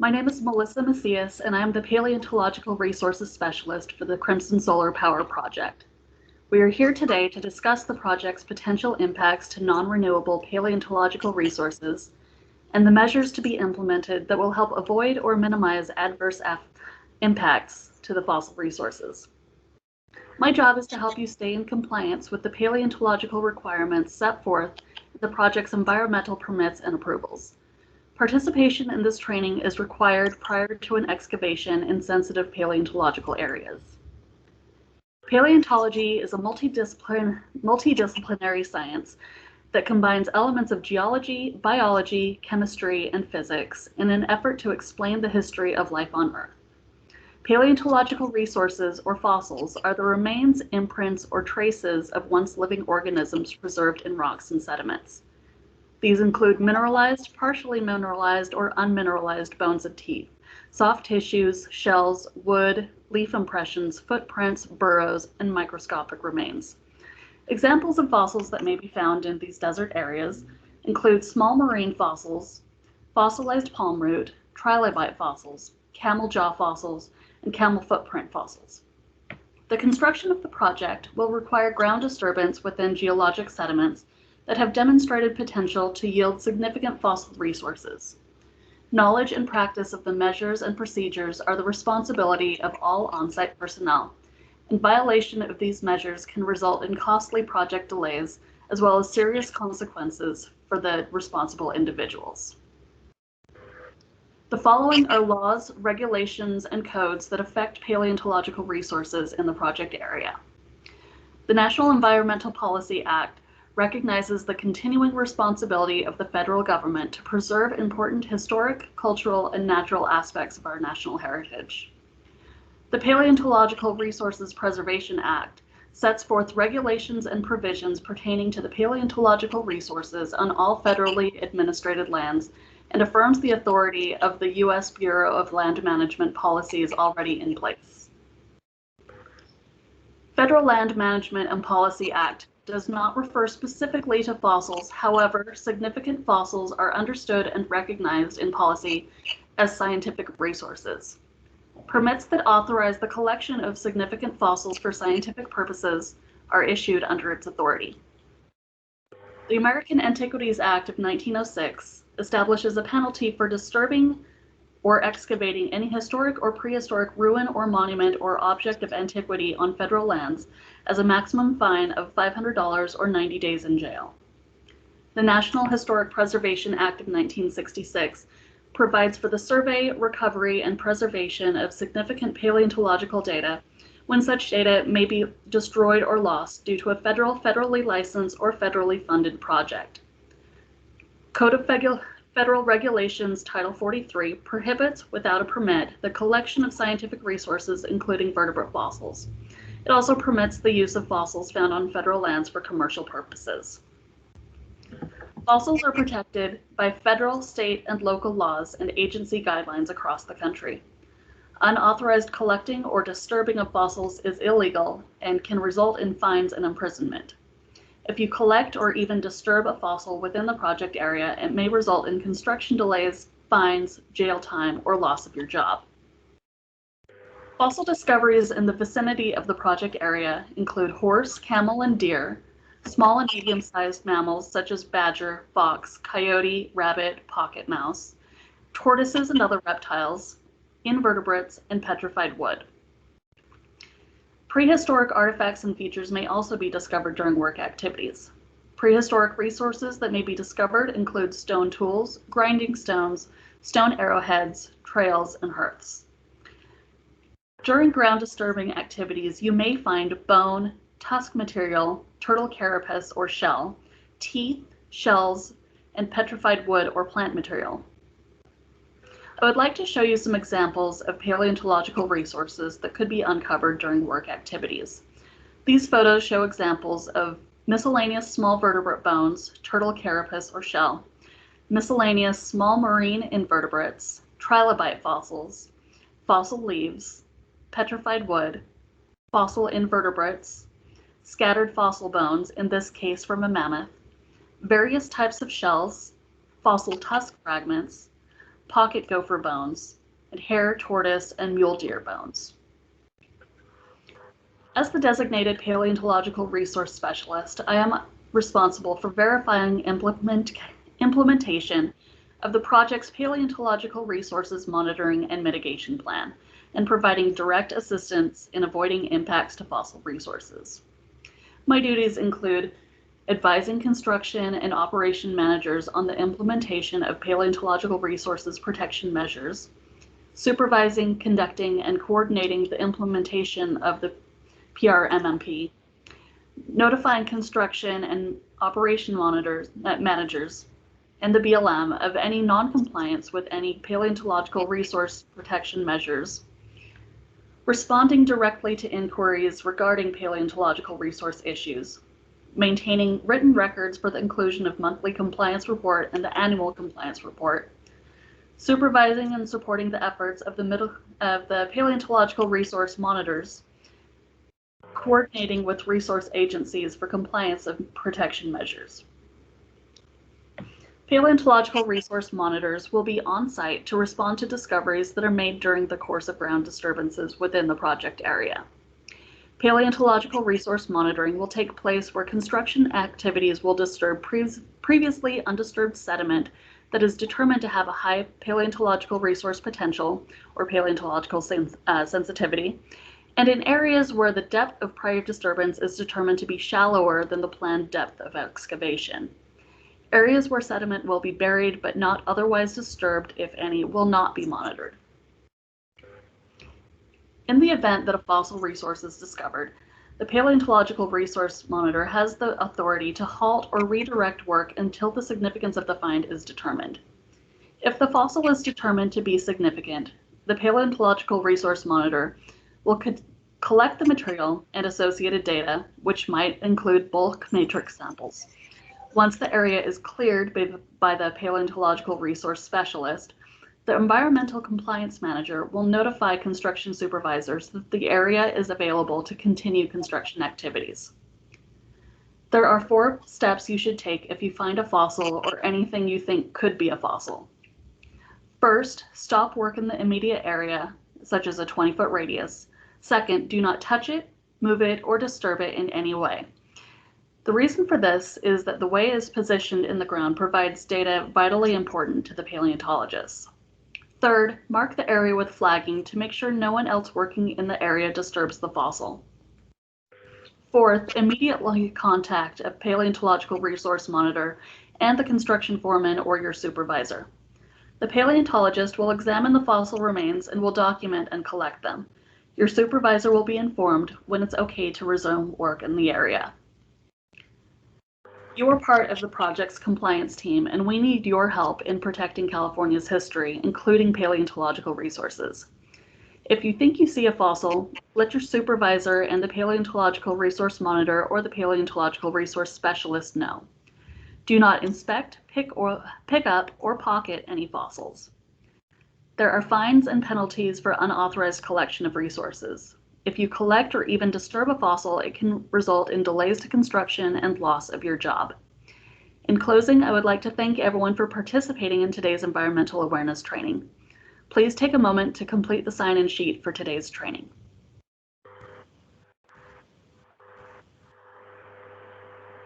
My name is Melissa Macias, and I am the Paleontological Resources Specialist for the Crimson Solar Power Project. We are here today to discuss the project's potential impacts to non-renewable paleontological resources and the measures to be implemented that will help avoid or minimize adverse impacts to the fossil resources. My job is to help you stay in compliance with the paleontological requirements set forth in the project's environmental permits and approvals. Participation in this training is required prior to an excavation in sensitive paleontological areas. Paleontology is a multidisciplinary science that combines elements of geology, biology, chemistry, and physics in an effort to explain the history of life on Earth. Paleontological resources, or fossils, are the remains, imprints, or traces of once living organisms preserved in rocks and sediments. These include mineralized, partially mineralized, or unmineralized bones and teeth, soft tissues, shells, wood, leaf impressions, footprints, burrows, and microscopic remains. Examples of fossils that may be found in these desert areas include small marine fossils, fossilized palm root, trilobite fossils, camel jaw fossils, and camel footprint fossils. The construction of the project will require ground disturbance within geologic sediments that have demonstrated potential to yield significant fossil resources. Knowledge and practice of the measures and procedures are the responsibility of all on-site personnel, and violation of these measures can result in costly project delays as well as serious consequences for the responsible individuals. The following are laws, regulations, and codes that affect paleontological resources in the project area. The National Environmental Policy Act recognizes the continuing responsibility of the federal government to preserve important historic, cultural, and natural aspects of our national heritage. The Paleontological Resources Preservation Act sets forth regulations and provisions pertaining to the paleontological resources on all federally administered lands and affirms the authority of the U.S. Bureau of Land Management policies already in place. Federal Land Management and Policy Act does not refer specifically to fossils. However, significant fossils are understood and recognized in policy as scientific resources. Permits that authorize the collection of significant fossils for scientific purposes are issued under its authority. The American Antiquities Act of 1906 establishes a penalty for disturbing or excavating any historic or prehistoric ruin or monument or object of antiquity on federal lands as a maximum fine of $500 or 90 days in jail. The National Historic Preservation Act of 1966 provides for the survey, recovery, and preservation of significant paleontological data when such data may be destroyed or lost due to a federally licensed or federally funded project. Code of Federal Regulations Title 43 prohibits, without a permit, the collection of scientific resources, including vertebrate fossils. It also permits the use of fossils found on federal lands for commercial purposes. Fossils are protected by federal, state, and local laws and agency guidelines across the country. Unauthorized collecting or disturbing of fossils is illegal and can result in fines and imprisonment. If you collect or even disturb a fossil within the project area, it may result in construction delays, fines, jail time, or loss of your job. Fossil discoveries in the vicinity of the project area include horse, camel, and deer, small and medium-sized mammals such as badger, fox, coyote, rabbit, pocket mouse, tortoises and other reptiles, invertebrates, and petrified wood. Prehistoric artifacts and features may also be discovered during work activities. Prehistoric resources that may be discovered include stone tools, grinding stones, stone arrowheads, trails, and hearths. During ground disturbing activities, you may find bone, tusk material, turtle carapace or shell, teeth, shells, and petrified wood or plant material. I would like to show you some examples of paleontological resources that could be uncovered during work activities. These photos show examples of miscellaneous small vertebrate bones, turtle carapace or shell, miscellaneous small marine invertebrates, trilobite fossils, fossil leaves, petrified wood, fossil invertebrates, scattered fossil bones, in this case from a mammoth, various types of shells, fossil tusk fragments, pocket gopher bones, and hare, tortoise, and mule deer bones. As the designated paleontological resource specialist, I am responsible for verifying implementation of the project's Paleontological Resources Monitoring and Mitigation Plan, and providing direct assistance in avoiding impacts to fossil resources. My duties include advising construction and operation managers on the implementation of paleontological resources protection measures, supervising, conducting, and coordinating the implementation of the PRMMP, notifying construction and operation managers and the BLM of any non-compliance with any paleontological resource protection measures, responding directly to inquiries regarding paleontological resource issues, maintaining written records for the inclusion of monthly compliance report and the annual compliance report, supervising and supporting the efforts of the paleontological resource monitors, coordinating with resource agencies for compliance of protection measures. Paleontological resource monitors will be on site to respond to discoveries that are made during the course of ground disturbances within the project area. Paleontological resource monitoring will take place where construction activities will disturb previously undisturbed sediment that is determined to have a high paleontological resource potential or paleontological sensitivity, and in areas where the depth of prior disturbance is determined to be shallower than the planned depth of excavation. Areas where sediment will be buried but not otherwise disturbed, if any, will not be monitored. In the event that a fossil resource is discovered, the Paleontological Resource Monitor has the authority to halt or redirect work until the significance of the find is determined. If the fossil is determined to be significant, the Paleontological Resource Monitor will collect the material and associated data, which might include bulk matrix samples. Once the area is cleared by the paleontological resource specialist, the environmental compliance manager will notify construction supervisors that the area is available to continue construction activities. There are 4 steps you should take if you find a fossil or anything you think could be a fossil. First, stop work in the immediate area, such as a 20-foot radius. Second, do not touch it, move it, or disturb it in any way. The reason for this is that the way it is positioned in the ground provides data vitally important to the paleontologists. Third, mark the area with flagging to make sure no one else working in the area disturbs the fossil. Fourth, immediately contact a paleontological resource monitor and the construction foreman or your supervisor. The paleontologist will examine the fossil remains and will document and collect them. Your supervisor will be informed when it's okay to resume work in the area. You are part of the project's compliance team, and we need your help in protecting California's history, including paleontological resources. If you think you see a fossil, let your supervisor and the Paleontological Resource Monitor or the Paleontological Resource Specialist know. Do not inspect, pick up, or pocket any fossils. There are fines and penalties for unauthorized collection of resources. If you collect or even disturb a fossil, it can result in delays to construction and loss of your job. In closing, I would like to thank everyone for participating in today's environmental awareness training. Please take a moment to complete the sign-in sheet for today's training.